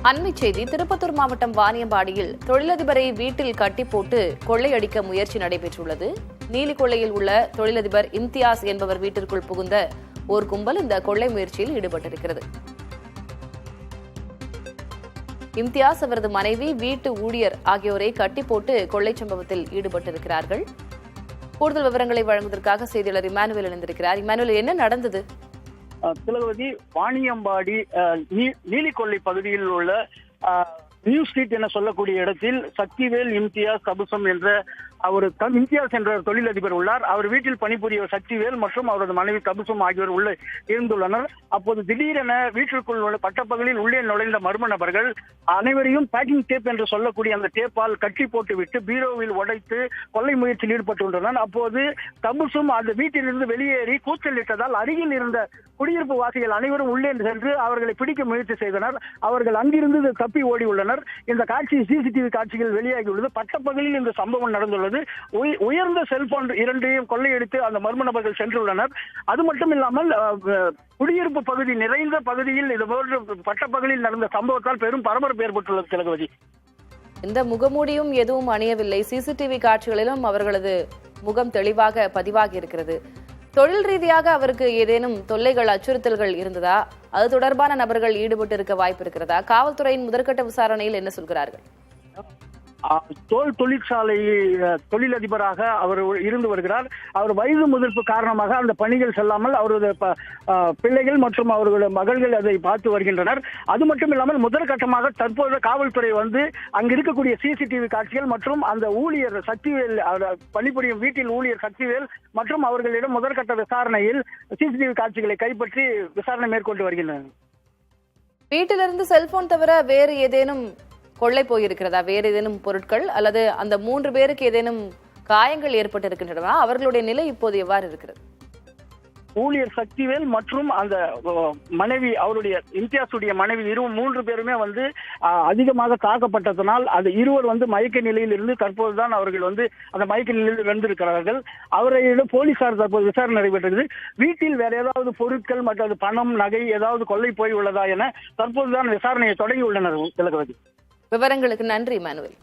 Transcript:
அண்மைச் செய்தி திருப்பத்தூர் மாவட்டம் வாணியம்பாடியில் தொழிலதிபரை வீட்டில் கட்டி போட்டு கொள்ளையடிக்க முயற்சி நடைபெற்றுள்ளது. நீலிகொள்ளையில் உள்ள தொழிலதிபர் இம்தியாஸ் என்பவர் வீட்டிற்குள் புகுந்த ஓர் கும்பல் இந்த கொள்ளை முயற்சியில் ஈடுபட்டிருக்கிறது. இம்தியாஸ், அவரது மனைவி, வீட்டு ஊழியர் ஆகியோரை கட்டி போட்டு கொள்ளை சம்பவத்தில் ஈடுபட்டிருக்கிறார்கள். கூடுதல் விவரங்களை வழங்குவதற்காக செய்தியாளர் இமானுவேல் இணைந்திருக்கிறார். இமானுவேல், என்ன நடந்தது? திலகவதி, வாணியம்பாடி நீலிகொள்ளை பகுதியில் உள்ள நியூ ஸ்ட்ரீட் என சொல்லக்கூடிய இடத்தில் சக்திவேல், இம்தியாஸ், தபுசம் என்ற இம்தியாஸ் என்ற தொழிலதிபர் உள்ளார். அவர் வீட்டில் பணிபுரிய சக்திவேல் மற்றும் அவரது மனைவி தபுசம் ஆகியோர் உள்ள இருந்துள்ளனர். அப்போது திடீரென வீட்டிற்குள் உள்ள பட்டப்பகலில் உள்ளே நுழைந்த மர்ம நபர்கள் அனைவரையும் பேக்கிங் டேப் என்று சொல்லக்கூடிய அந்த டேப்பால் கட்டி போட்டுவிட்டு பீரோவில் உடைத்து கொள்ளை முயற்சியில் ஈடுபட்டுள்ளனர். அப்போது தபுசும் அந்த வீட்டிலிருந்து வெளியேறி கூச்சலிட்டதால் அருகில் இருந்த குடியிருப்பு வாசிகள் அனைவரும் உள்ளே சென்று அவர்களை பிடிக்க முயற்சி செய்தனர். அவர்கள் அங்கிருந்து தப்பி ஓடி உள்ளனர். இந்த காட்சி சிசிடிவி காட்சிகள் வெளியாகியுள்ளது. பட்டப்பகலில் இந்த சம்பவம் நடந்துள்ளது. உயர்ந்த செல்போன் இரண்டையும் கொள்ளையடித்து அந்த மர்ம நபர்கள் சென்றுள்ளனர். அது மட்டும் இல்லாமல் குடியிருப்பு பகுதி நிறைந்த பகுதியில் இதுபோன்று பட்டப்பகலில் நடந்த சம்பவத்தால் பெரும் பரபரப்பு ஏற்பட்டுள்ளது. திலகவதி, இந்த முகமூடியும் எதுவும் அணியவில்லை. சிசிடிவி காட்சிகளிலும் அவர்களது முகம் தெளிவாக பதிவாகி இருக்கிறது. தொழில் ரீதியாக அவருக்கு ஏதேனும் தொல்லைகள், அச்சுறுத்தல்கள் இருந்ததா? அது தொடர்பான நபர்கள் ஈடுபட்டு இருக்க வாய்ப்பு இருக்கிறதா? காவல்துறையின் முதற்கட்ட விசாரணையில் என்ன சொல்கிறார்கள்? தோல் தொழிற்சாலை தொழிலதிபராக அவர் இருந்து வருகிறார். அவர் வயது முதிர்ப்பு காரணமாக அந்த பணிகள் செல்லாமல் அவரது பிள்ளைகள் மற்றும் அவர்களுடைய மகள்கள் அதை பார்த்து வருகின்றனர். அது மட்டும் இல்லாமல் முதற்கட்டமாக தற்போது காவல்துறை வந்து அங்கு இருக்கக்கூடிய சிசிடிவி காட்சிகள் மற்றும் அந்த ஊழியர் சக்திவேல், பணிபுரியும் வீட்டில் ஊழியர் சக்திவேல் மற்றும் அவர்களிடம் முதற்கட்ட விசாரணையில் சிசிடிவி காட்சிகளை கைப்பற்றி விசாரணை மேற்கொண்டு வருகின்றனர். வீட்டிலிருந்து செல்போன் தவிர வேறு ஏதேனும் கொள்ளை போயிருக்கிறதா? வேறு ஏதேனும் பொருட்கள் அல்லது அந்த 3 பேருக்கு ஏதேனும் காயங்கள் ஏற்பட்டிருக்கின்றன? அவர்களுடைய நிலை இப்போது எவ்வாறு இருக்கிறது? ஊழியர் சக்திவேல் மற்றும் அந்த மனைவி, அவருடைய இம்தியாசுடைய மனைவி, 3 பேருமே வந்து அதிகமாக தாக்கப்பட்டதனால் அது இருவர் வந்து மயக்க நிலையில் இருந்து தற்போதுதான் அவர்கள் வந்து அந்த மயக்க நிலையில் வெந்திருக்கிறார்கள். அவர்களிடம் போலீசார் தற்போது விசாரணை நடைபெற்றது. வீட்டில் வேற ஏதாவது பொருட்கள் மற்றும் பணம், நகை ஏதாவது கொள்ளை போய் உள்ளதா என தற்போதுதான் விசாரணையை தொடங்கி உள்ளனர். திலகவதி, விவரங்களுக்கு நன்றி இமானுவேல்.